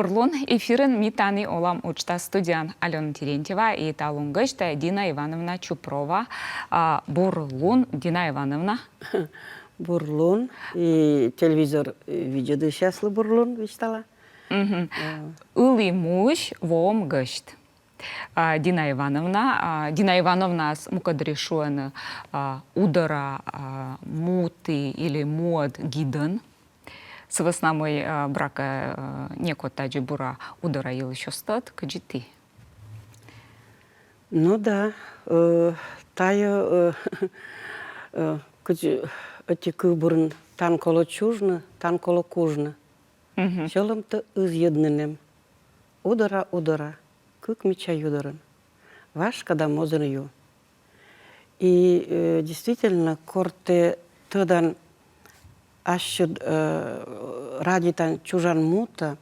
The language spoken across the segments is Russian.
Бурлун эфирын митани олам учта студиян Алена Терентьева и талунгышта Дина Ивановна Чупрова. Бурлун, Дина Ивановна. Бурлун и телевизор видеоды счастлы Бурлун вичтала. Ули муж вом гышт. Дина Ивановна с мукадрешуэн удара муты или мод гиден. С веснамой брака некота джибура удара ил еще стат, каджити. Ну да, тая эти кыбурн тан коло чужны, тан коло кужны. Шелом-то изъедненем. Удара, как меча юдарен. Ваш, когда мозен ю. И действительно, корте тодан ашуд ради тан чужан мута,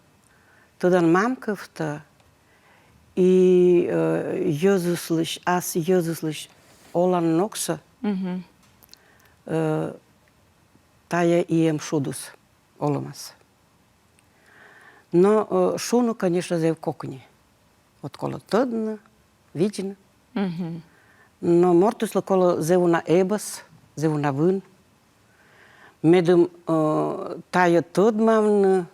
тодан мамковта, и йозуслыш, ас йозуслыш олан нокса, тая ием шудус оломас. Но шуну, конечно, за в кокне. Вот коло тодна, видно. Но мортусло коло зевуна эбас, зевуна вын. Медом тая тодмавна,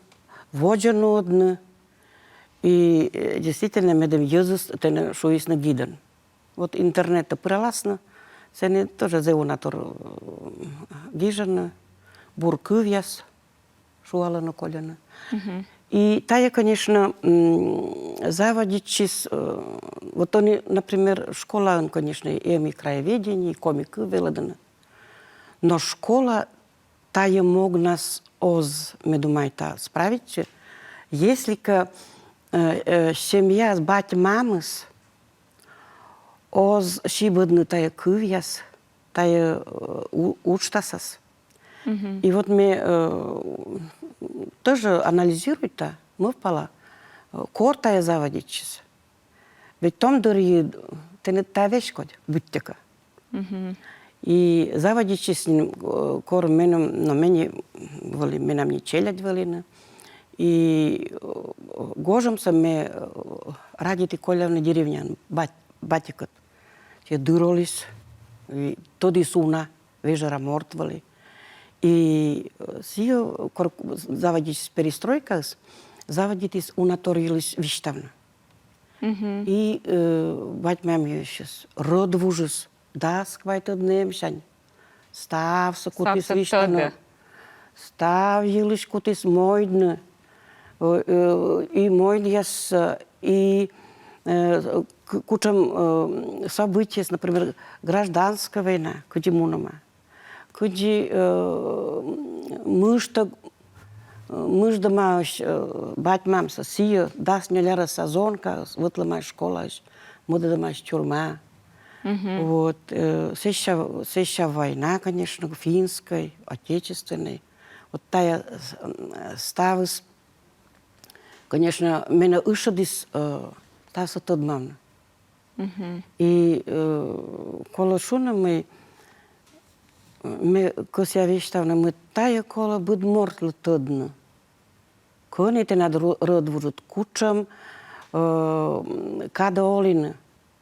воджанодна. И действительно, медом Иисус, это шуис на гиден. Вот интернет прелестно. Сене тоже зевуна тор вижена, буркывьяс, шуала на колено. И тая, конечно, заводичис, вот они, например, школа, он, конечно, и краеведение, и комики веледана. Но школа тая мог нас оз, мы думаем, справить, если семья с батей мамыс, оз шибадны тая кывьяс, тая учтасас. И вот мы тоже анализируем-то, мы впала, кортая заводичись. Ведь том дурьи, ты не та вещь, хоть, будь-така. И заводичись, кор меном, но мене, менам не челядь велина. И гожем саме радите колявна деревня, батикът. Те дуролис, тоди суна, вежера мортвали. И сия заводитесь перестройкас, заводитесь унаторились виштавна. И бать мам сейчас родвужес, да, сквайто днем шань. Став сакутис виштавна. Став елиш кутис мойдна. И мойдяс, и кучам события, например, гражданская война, кудимунама. Куди мышда маешь бать мамса, сия даст неляра сезонка, вытломаешь школа, мода маешь тюрьма. Вот сеща война, конечно, финской, отечественной. Вот тая ставис, конечно, меня ушадис таса тодмамна. И колошуна мы кося вещтавна, мы тая кола буд мортла тодна. Кони те над родвужут кучам када олина,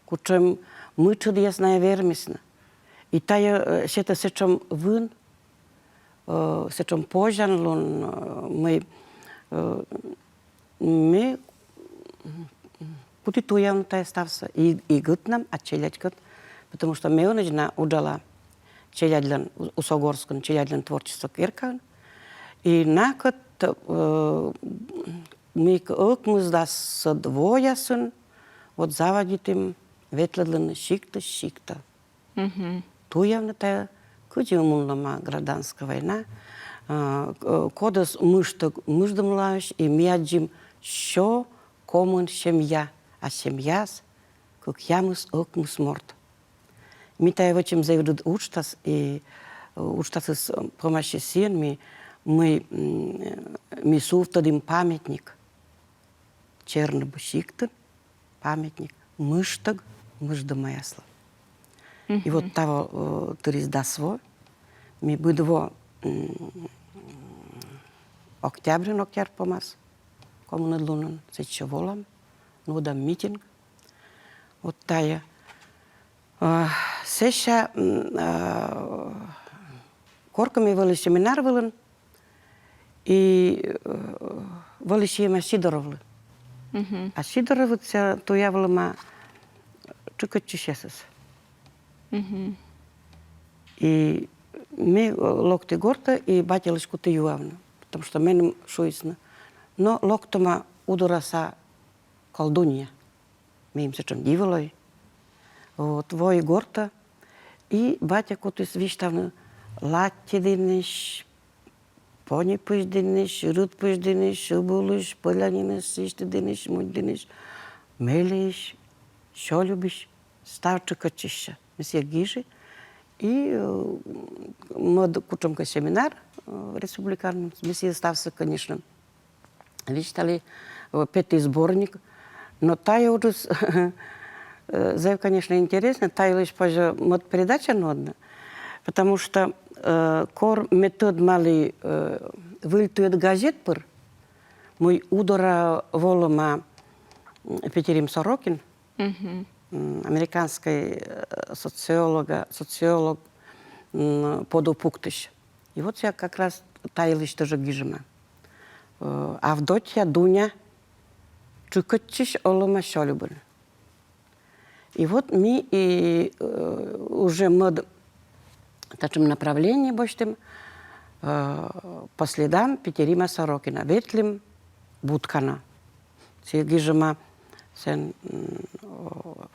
кучам мычуд ясная вермисна. И тая сета сечам вын, сечам пожанлон, мы путитуем тая ставса и год нам отчелять год, потому что мы начина удала челядлен усогорском, челядлен творчество киркан. И накот мы даст двоясын, вот заводитым ветледлен шикта. Ту явно тая, куди умулнама гражданская война, кодас мыждам лаешь и мяджим, що комун семья, а семьяс, как ямус окмус морт. Митая в чем заведут учтас, и учтас с помощью сен, мы мисув тодим памятник. Чернобушиктен, памятник, мыштаг, мыжда ясла. И вот того турис дасво, ми будво октябрь помас, коммуналунан, сече волам, ну да митинг. Вот тая. Сеша корками вали семинар вален и вали шиема Сидоровлы. А Сидоровы це то я валама чукачишесес. И мы локти горта и батилышку ты юавна, потому что менем шуисна. Но локтома удураса колдунья. Мы им сечем диволой. Вот, вой горта. И батя кутус виштавна латти денеш, пони пыш денеш, рут пыш денеш, убулыш, полянинеш, сишти денеш, муть денеш, мелеш, шо любиш, ставчы качища. Мы все гижи. И мы кучем семинар республиканный. Мы все стався, конечно, виштали пятый сборник. Но тая уже, за, конечно, интересно, тая лишь позже мод передача нодна, потому что кор метод мали выльтует газет пыр, мой удора волома Петерим Сорокин, американский социолог подупуктыш. И вот я как раз тая лишь тоже гижима. Авдотья, Дуня, чукатчиш олома шолюбын. И вот мы уже в таком направлении бочтем по следам Петерима Сорокина. Ветлим Будкана. Гижима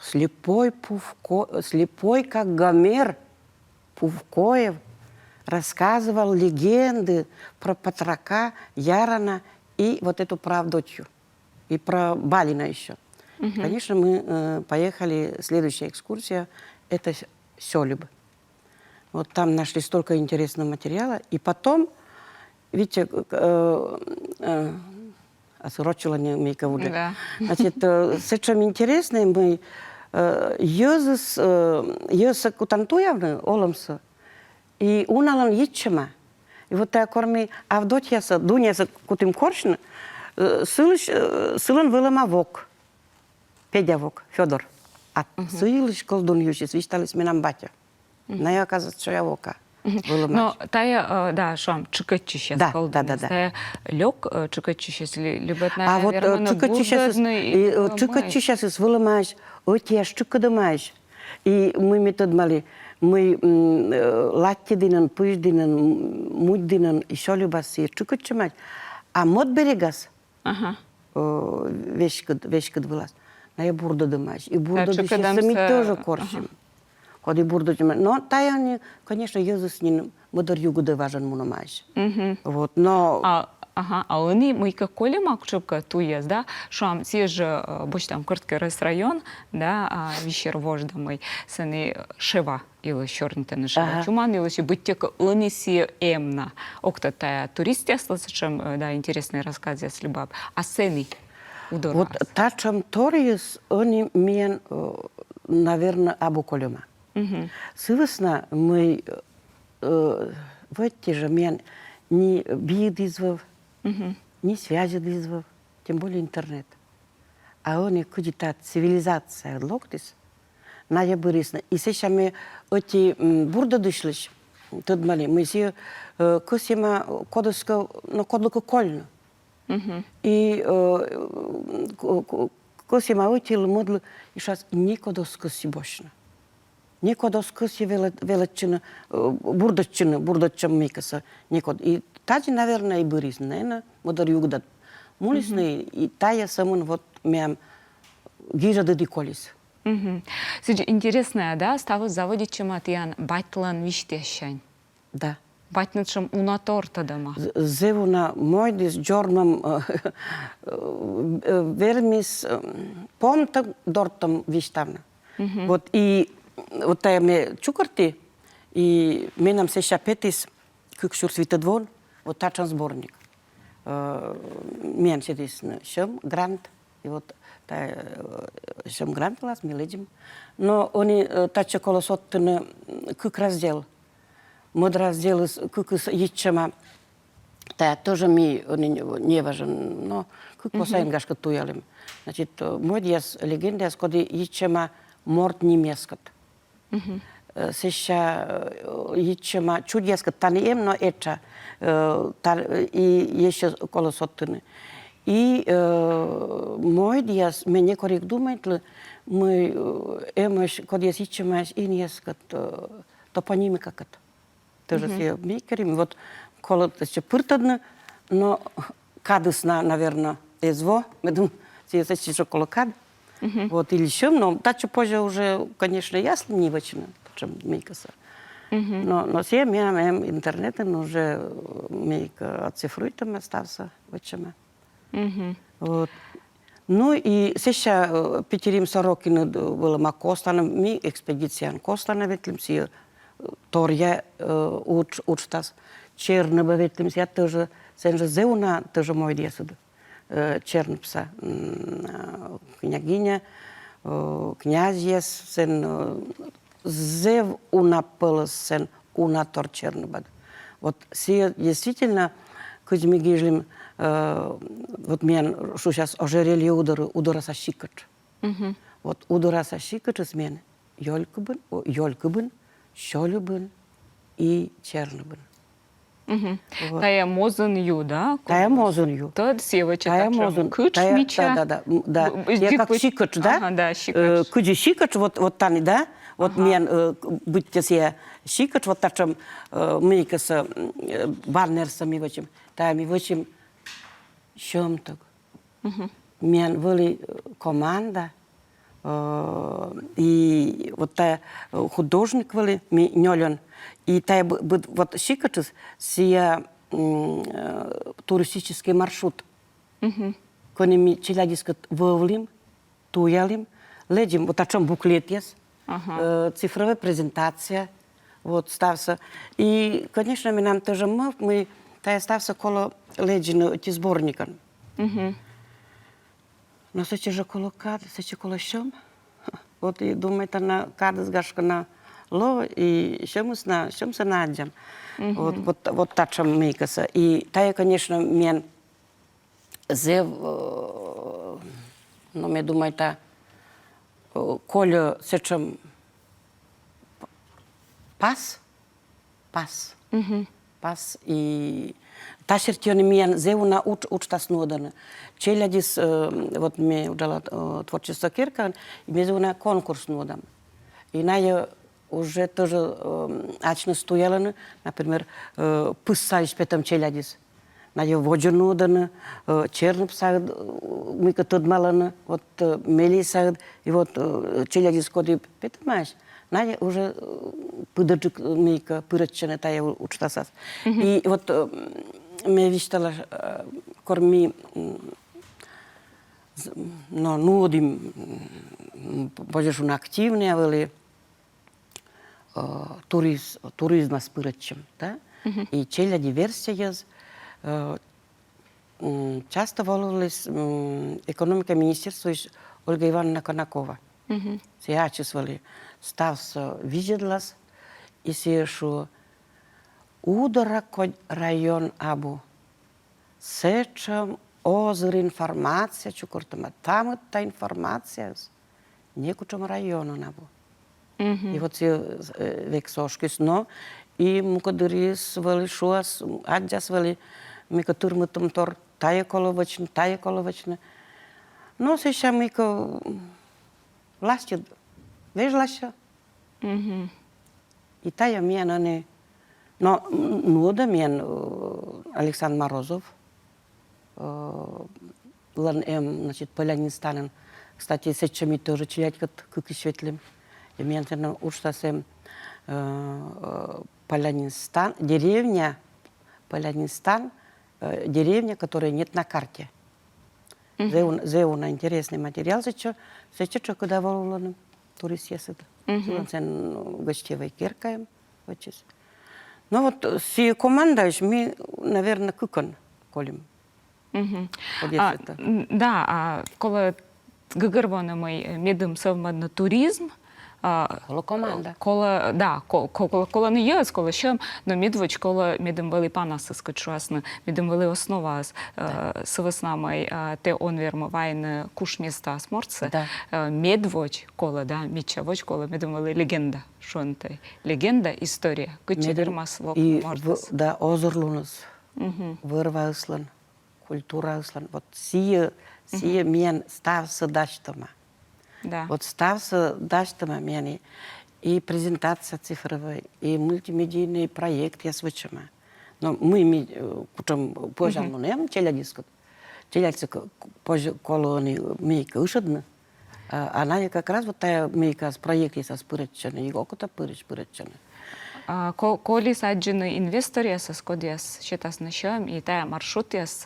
слепой, слепой, как Гомер, Пувкоев рассказывал легенды про Патрака, Ярана и вот эту правдотью. И про Балина еще. Конечно, мы поехали, следующая экскурсия, это Сёлюб. Вот там нашли столько интересного материала. И потом, видите, осрочила мейка уже. Да. Значит, совершенно интересное, мы Йозес Кутантуевны, Оломса, и уналан Итчема. И вот так корми Авдотьяса, Дуняса Кутим Коршна, сылын вылымавок, педявок, Федор. А сылыш колдун юшис, вишталис менам батя. На я оказывается, что я вока. Но тая, да, шам, чукачище да, колдун. да. Тая лёг чукачище, любят, А вот чукачище вылымаешь, отья чукадымаешь. И мы метод мали, мы латти динан, пыш динан, муть динан, еще любаси, чукачимать. А мод берегас, вещкад вылаз, на я бурду дымаешь. И бурду мы тоже корчим. Коли бурду дымаешь. Но таяни, конечно, Йозес не модер югуды важен муномаешь. Вот, но... А они мы как коли макчубка туез, да, шам же боч там кыртки район, да, вечер вожда мы сыны шева или чернитаны шева. Чуман или си быть тек они си эмна. Окта тая туристия слышим, да, интересный рассказ если баб. А сыны удорос. Вот тачам ториес они мен, наверное, абу колема. Сывесна мы вот те же мен не бидизвав, ни связи дизвав, тем более интернет. А они куда-то цивилизация локтис, на борисна. И сейчас мы эти бурда дошли, тут мали, мы все косима кодоска, но кодлоку кольно. И косима эти модл, и сейчас никуда скоси бошно. Никуда скоси величина, бурдачина микаса, никуда. И таджи, наверное, и борисна, наверное, модер югдат. Мулисны и тая самон вот мям гижа дедиколис. Сиджи интересная, да, стало заводить чем атьян батлан виштешань. Да. Батничем унаторта дома. Зевуна мойдис джормам вермис помта дортам виштавна. Вот и вот тая ме чукарти и менам се шапетис кукшур свитадвон вот тачан сборник. Мен сидис на шем грант и вот шем грант лас мы ледим. Но они тача колосот на кук раздел. Мод раздел кук ичема. Тая тоже ми не важен, но Kako sain gaška tujalim. Значит, мой диас легенда, коли ичема морт немескат. Сеща ичема чудескат танием, но еча и еще колосоттыны. И мой диас, мне коррект думает, мы эмош, коли ичема инескат, топонимика кат. Тоже все микерим. Вот коло еще пыртадны, но кадысна, наверное, эзво, мы думаем, это еще колокад. Вот, или еще, но дальше позже уже, конечно, ясно не очень, чем мейкаса. Но все мем интернетом уже мейка оцифрует, там остался, вот чем. Вот. Ну и сейчас Петерим Сорокин была Макостана, ми экспедиция Костана ветлимся, Торья учтас, Чернова ветлимся, тоже, сенже Зеуна, тоже мой десуд. Чернпса, княгиня, князь, сен зев унапылыс, сен унатор Чернобад. Вот все действительно, когда мы говорим, вот мен сейчас ожерелье удара со щикот. Вот удара со щикот из мен ёлькыбын, щолюбын и чернобын. Тая мозын ю, да? Тая мозын ю. Тот севача Тая так мозын. кыч мича. Да. Я как щикоч, да? Ага, да, щикоч. Куди щикоч, вот тани, да? Вот мен быть се щикоч, вот так чем мы каса барнерсами вачим, тами вачим щомток. Мен были команда, и вот та художник были, ми нёлен. И та вот щикочес сия туристический маршрут. Коли ми челядискат вовлим, туялим, ледим, вот о чем буклет есть, цифровая презентация, вот стався. И, конечно, мы нам тоже мы та стався коло леджину эти сборникам. Но сече же коло кад, сече коло щом. Вот и думает она кадыс гашка на ло и щом се наджам. Вот так чем мейкаса. И тая, конечно, мен зев, но мне думаю, та колю сечем пас, и та сертёни мен зевуна учта снодана. Челядис, вот мне удала творчество кирка, и мне зевуна конкурс снодам. И на я уже тоже ачно стояла, например, писать петам челядис. На я воджу дана, чернып сагд, мы как малана, вот мели сагд, и вот челядис коди петамаш. На я уже пыдаджик мейка пыраччана тая учтасас. И вот мне вистала корми, но нудим, божешуна активные были. Туризма с пырачем, да? И челя диверсия часто волновались экономика министерства Ольга Ивановна Конакова. Сега чувствовали, стався виделась, и сешу удара район абу. Сечем озер информация, чукуртама. Там та информация не кучом району набу. И вот все вексошкис, но и мукадырис вали шуас, аджас вали микатурмутом тор тая коловачна. Но сейчас мика властью, вежлася. И тая мена не, но нуда мен Александр Морозов, значит, Полянин Станин, кстати, с этими тоже чиять как и светлым. И мне на уштасем Полянистан, деревня Полянистан, деревня, которой нет на карте. Зеуна интересный материал, сейчас когда волоным турист ездит. Сен гостевой киркаем, вот. Ну вот с командой мы, наверное, кукон колем. Да, а коли гагервони ми медим совмадно туризм, Коло команда. Коли не є, коли ще, но мідвоч, коли мідем вели панаси, скачуасне, мідем вели основа з веснами, те онвермо вайн куш міста сморце, мідвоч, коли, мічавоч, коли мідем вели легенда, шонте, легенда, історія, кичі вірмас лок мордес. Да, озерлунус, вырваслан, культураслан, вот сие мен стався даштама. Да. Вот стався даштама мені и презентация цифровая, и мультимедийный проект я свечама. Но мы кучам пожалуй нем челядискот. Челядск позже колони мейка ушадна. Она как раз вот та мейка с проекта со спырчана, и окото пырчана. Коли саджены инвесторы с кодиас считас начем и та маршрут яс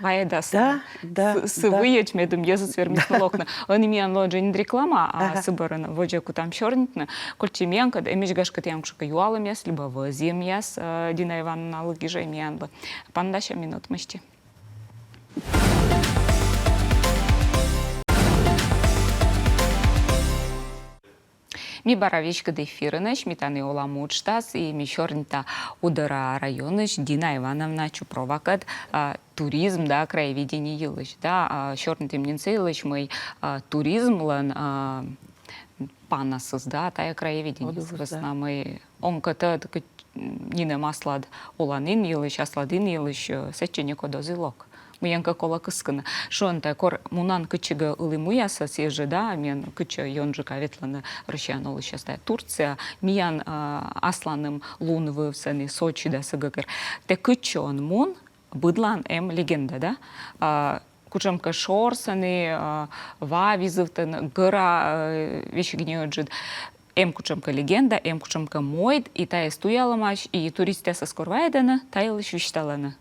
вайдас с выеч медум езус вермисмолокна. Он имеян лоджин реклама, а сыборын воджеку там чорнитна. Кольчи мянка, эмич гашка тямшка юалым яс, либо возим яс, Дина Ивановна лыгижа мянла. Пандаща минут мышти. Ми баравичка дефирыныш, митаны оламучтас и ми шорнита удара районыш Дина Ивановна Чупровакат туризм, да, краеведение йылыш, да, шорнита мненце йылыш мы туризмлан панасыз, да, тая краеведение весна мы онката нине маслад оланин йылыш, асладин йылыш, сечене кодозилок. Муянка кола кыскына. Шонта кор мунан кычыга ылы муяса сежи, да, мен кычы йонжыка ветланы Россиян олы шастай Турция, миян асланым лунвы саны Сочи да сыгыкыр. Те кычы он мун, быдлан легенда, да, кучамка шорсаны, ва визывтын, гыра вещегне джид. Кучамка легенда, кучамка мойд, и та стояламаш, и туристеса скорвайдана, та илыш вишталана.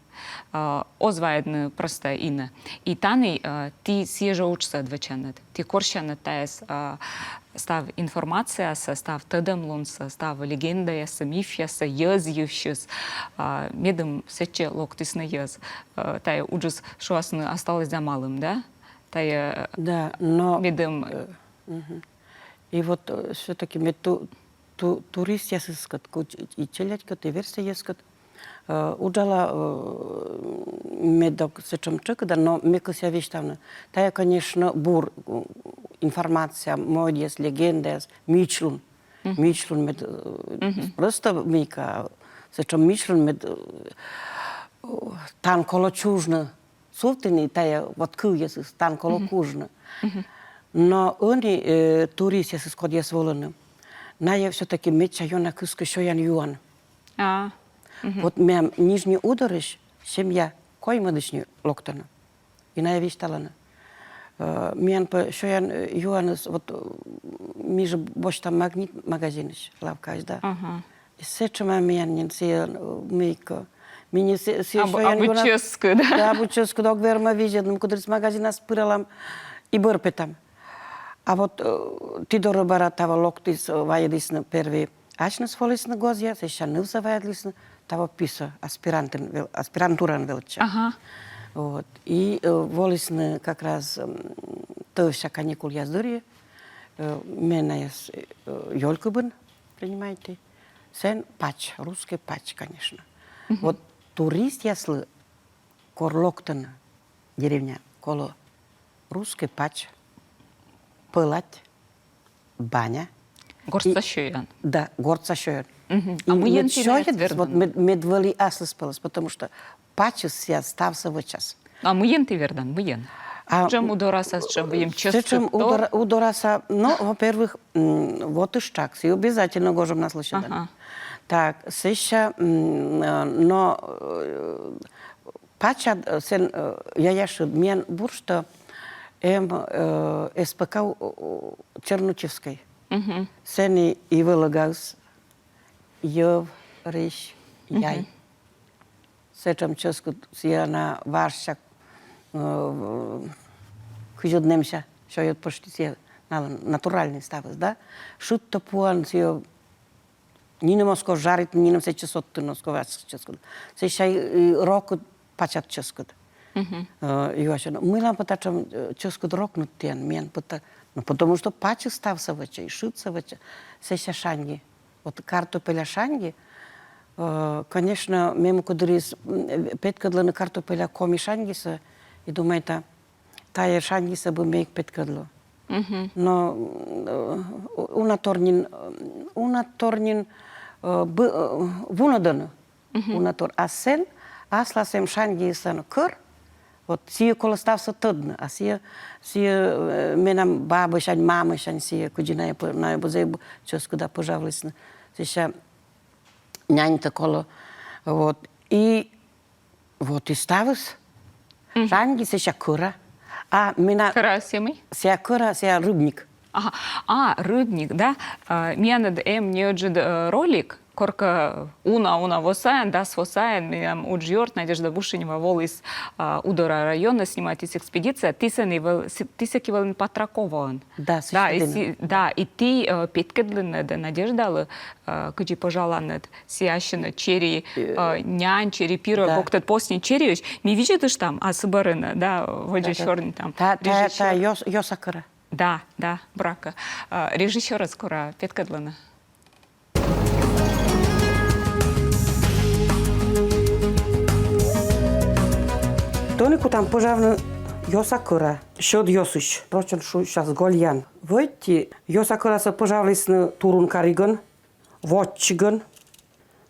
Озваедны просто ина. И таны ти сежа учса двачанат. Ти коршанат таес став информация, став тадам лунса, став легенда яса, миф яса, йыз юшис. Медым сече локтис на йыз. Тая уджус шуасны осталось за малым, да? Тая медым... И вот все-таки турист ясы скат, и челядька, и версия яскат. Уджала медок сечамчик, да, но мекося вещтавна. Тая, конечно, бур информация, модес, легендес, мичлун. Мичлун мед просто мика сечам мичлун мед тан коло чужна. Суфтини тая вот куясис тан коло кужна. Но они турист ясис кодьяс воланы. Ная все-таки меча йона кыска шоян юан. Вот мям нижний ударыш, семья коймадышни локтана. И на вишталана. Мен по шоян юаныс, вот миже бош там магнит магазиныш лавкаш, да. И сечема мен не се мейка. Мини се шоян юаныс. Абуческу, да? Да, абуческу, док верма виждам, кудрис магазина спиралам и бърпетам. А вот ти дорабара тава локтис ваедисна первый ачнас волисна гозия, се шанывса ваедлисна. Того писа аспирантуран велча. Вот. И волисны как раз тывша каникул яздырье. Меня есть ёлькубын, понимаете. Сен пач, русский пач, конечно. Вот турист, если корлоктана деревня, коло русский пач, пылать, баня. Горцашёян. Да, горцашёян. А мы ентивер вот медвали аслес пылас, потому что пачес я стався в час. А мы ентивердан, мы ен. Чем удораса, с чем вы им честно? Чем удораса, ну, во-первых, вот и штак, и обязательно гожем нас слышать. Так, сеща, но пача, сен, я яшу, мен буршта, СПК Чернучевской. Сени и вылагас, Йов, риш, яй. Сечам ческу сия на варшак, кujudnemся, що я почти сия натуральний ставис, да? Шут топуан сия ні не моско жарить, ні не все чесот ти носко вас ческу. Се ще року пачат ческу. Иошина. Мы нам потачем ческу дрокнут тен, мен ну, потому что паче стався ваче, и шиться ваче, сеся шанги. Вот картопеля шанги, конечно, мему кудрис петкадлы на картопеля коми шангиса, и думаете, тая шангиса бы мейк петкадло. Но унаторнин вунадан, унатор, а сен, асласем шангиса кыр, вот сие кола стався тъдна, а сие менам баба шань, мама шань, сие куджиная на бузебу, ческу да пожалуйста, сейчас няньта кола, вот, и ставис, шанги сейчас кыра, а мина... Кыра семей? Ся кыра, ся рыбник. Ага. А, рыбник, да? Мянед не отжид ролик, корка уна восаен, да, восаен, мям уджьорт, Надежда Бушинева волис удора района снимает из экспедиция, ты кивален патракован. Да, да, и ты петкедлен, да, Надежда, кучи пожаланет, сиящина, чери, нян, чери, пиро, коктет постни чериюш, ми видишь там, а сыбарына, да, воджи черный там. Та йосакыра. Да, брака. Режиссера скоро петкадлана. Тонику там пожавно йосакыра, шод йосыш, прочен шу сейчас гольян. Войти йосакыраса пожавлись на турун кариган, вотчиган.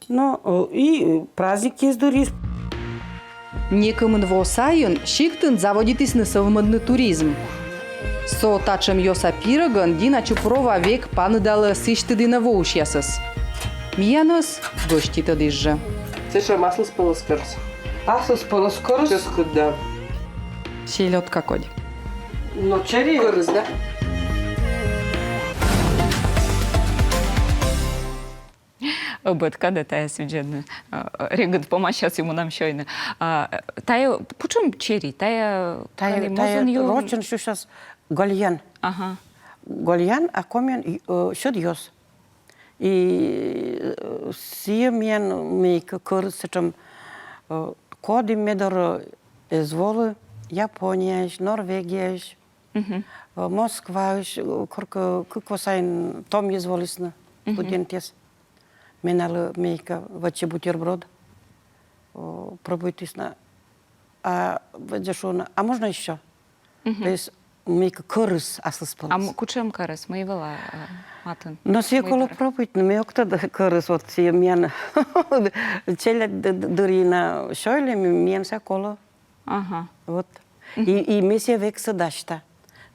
Ну, и праздник есть дурис. Некымын восайын шиктын заводитись на совмодный туризм. Со тачем йоса пироган дина чупрова век панедала сыштыдына воушьясыз. Миянос гости тадыжжа. Це що, масло спало скорс? Аслы спало скоро. Ческу, да. Селедка коди. Но чери... Скорс, да? Бетка, да, тая свиджена. Регат помощать ему нам щойно. Тая, почему черри? Тая рочен сейчас гольян. Ага. Гольян, а комен шод йос. И сие мен мейка кырсычым коди медор изволы Япония, Норвегия, Москва, корка куквасайн том изволисна студентес. Менал мейка ваче бутерброд. Пробуйтесь на. А ведешона. А можно еще? То есть мейка кырыс аслыспалыс. А кучем карас? Мы вела матан. Но сие коло пробуйте, но мейка да кырыс вот сие мен. Челя дурина шойле мен ся коло. Ага. Вот. И месия век садашта.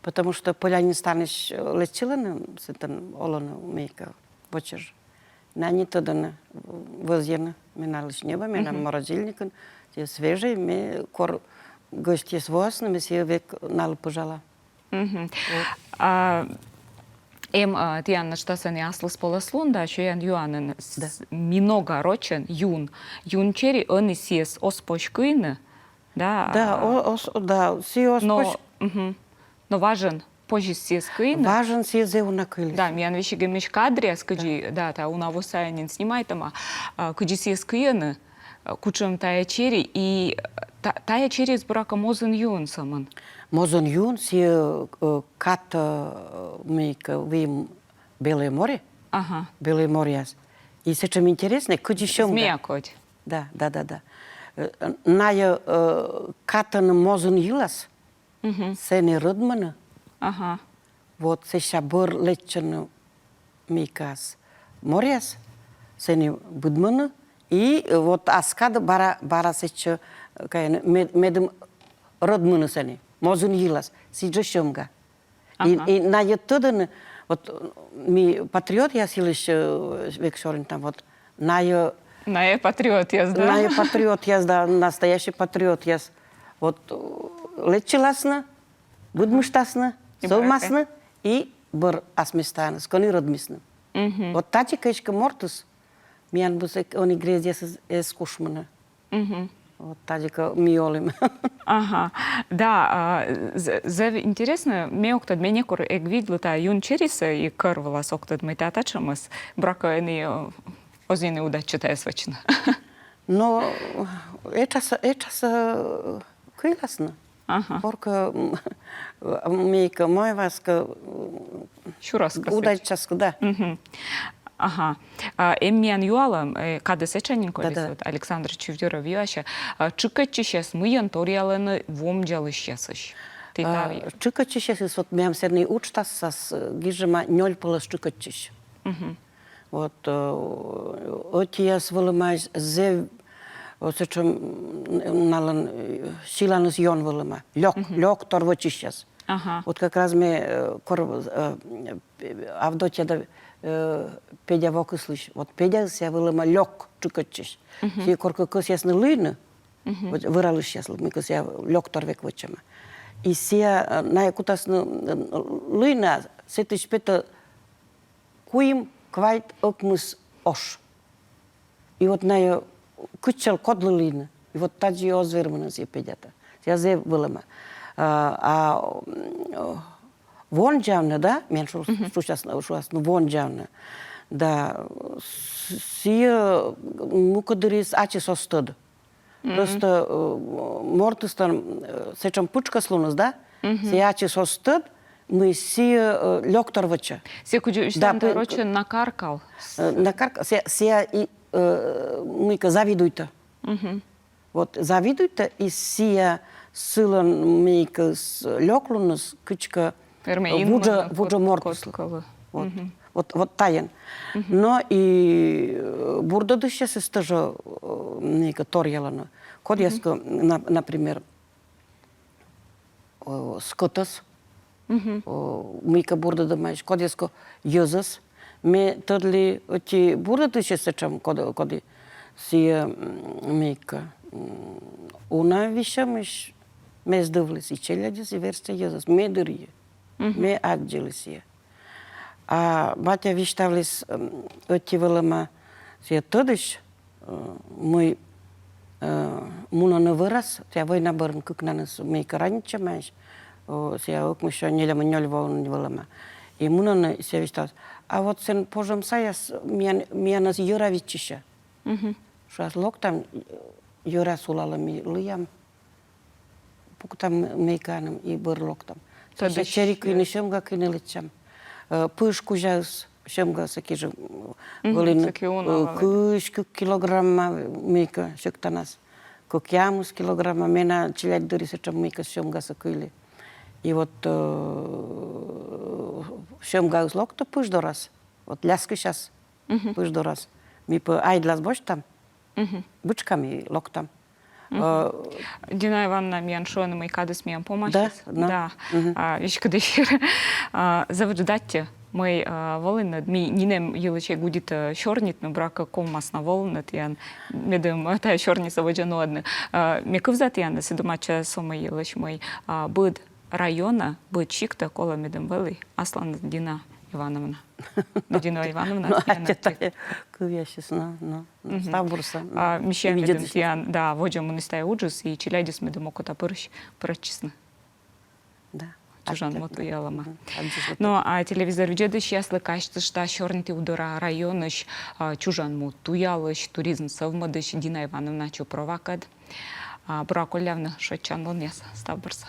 Потому что полянин станешь лечилен, сетан олона мейка вочер. На не то да возьена, меналыш неба, менам морозильником, те свежие, me кор гости с восна, me сие век нал пожала. Тианна штасани аслыс полослун, да, що ян юанен много рочен юн чери, он и сиес оспошкыны, да. Да, сие оспош. Но важен. Позже сиес кыны. Важен сие зеу на кылис. Да, мян вещи гемиш кадре, скажи, да, та у нас сайнин снимает там, кыджи сиес кыны, кучем тая чери, и тая чери с брака мозен юн саман. Мозен юн сие кат мейка вим Белое море. Ага. Белое море. И сечем интересно, кыджи шем. Змея коть. Да. Ная катан мозен юлас, сене рыдмана. Ага. Вот сейчас был лечен микас моряс, сени будмана, и вот аскада бара сече кайна медем родмана сени, мозун юлас, сиджа шумга. И на ятоден вот ми патриот я силиш векшорин там вот на патриот я да. На патриот я да, настоящий патриот я вот лечиласна, будмыштасна. Совместно и бор асместана, скони родмисна. Вот тачи кешка мортус, миян бусек они грезиас скушмана. Вот тачика миолим. Ага, да, интересно, мне октад меня кор видела та юн чериса и карвала октад мы та тачамас, брака они озины удачи та свечна. Но это Классно. Ага. Порка мейка мой васка Що розказати? удачаску, да. Мгм. Ага. Еммен юалам, кады сеченин колес, Да-да. вот Александр Чувдеров юаша, чыкачы щас мыйын ториялыны вомджалы щасыш. Ты тави. Чикачиш, вот мям серный учтас сас гижема ноль полос чикачиш. Вот отиас вылымаш зе вот сечем налан силанус йон вылыма. Лёг торвочи сейчас. Ага. Вот как раз мы Авдотья да Педя вок слыш. Вот Педя себя вылыма лёг чикачиш. Си корка кос ясны лыны. Вот выралыш сейчас мы кос я лёг торвек вочема. И сия наякутас лына сетиш пета куим квайт окмус ош. И вот на кучал кодлы лына. И вот таджи озвермана сия педята. Сия зе вылыма. Вон джавна, да? Мен шушас вон джавна. Да сия мукадырис ачис остыд. Просто мортыстан сечем пучка слунус, да? Сия ачис остыд, мы сия лёктор вача. Секуджу Да, үстен торочы накаркал. Накарка сия и мы-ка завидуйте. Вот завидуйте и сия сылан мейка лёклунус кычка вуджа мортыслы. Вот таян. Но и бурда сейчас из тоже нека торьялана. Кодьяско, например, скотас, мейка бурда дамаешь, кодьяско юзас. Ме тадли оти бурда сейчас чем коди си мейка. Una вишамиш мез дъвлес и челядис и версте юзас. Ме дърие. Ме аджилисия. А батя виштавлис отивалама сия тъдиш, мой муна на върас, тя война бърн кукна нас мейка ранича маеш, сия окмуша неляма ньольволна валама. И муна на сия виштавлис. А вот сен пожам саяс мия нас юра вичиша. Що аз локтам юра сулала ми лиям, пуктам мейканам и бър локтам. Сия черик и не шъмга къне лечам. Пышку жаз, шемга сакижа голин кыш килограмма мика шектанас. Кокямус килограмма мена чилят дори се чам мика шемга сакили. И вот шемга услокта пыш до раз. Вот ляска сейчас пыш до раз. Ми по айдлас бош там. Бычками локтам. Дина Ивановна мияншоны мой кадыс миян помощись. Да. Вещь кадышир. Завждатте мой волынат ми нинем елыче гудит шорнит, но брака комасна волынат ян медем та шорница воджанодны. Мекывзат ян седумача сома елыч мой быд района быд чикта кола медем вели Аслан Дина Ивановна. Дина Ивановна. Кывящис, ставбурса. Мище медем ян да воджа мунистай уджус и челядис медем окота пырщ прочисны. Да. Чужан мотуялама. Но а телевизор видишь, если кажется, что шорнити удара районыш чужан мотуялыш туризм совмадыш Дина Ивановна Чупрова кад. Браколявна шочан лонес ставбурса.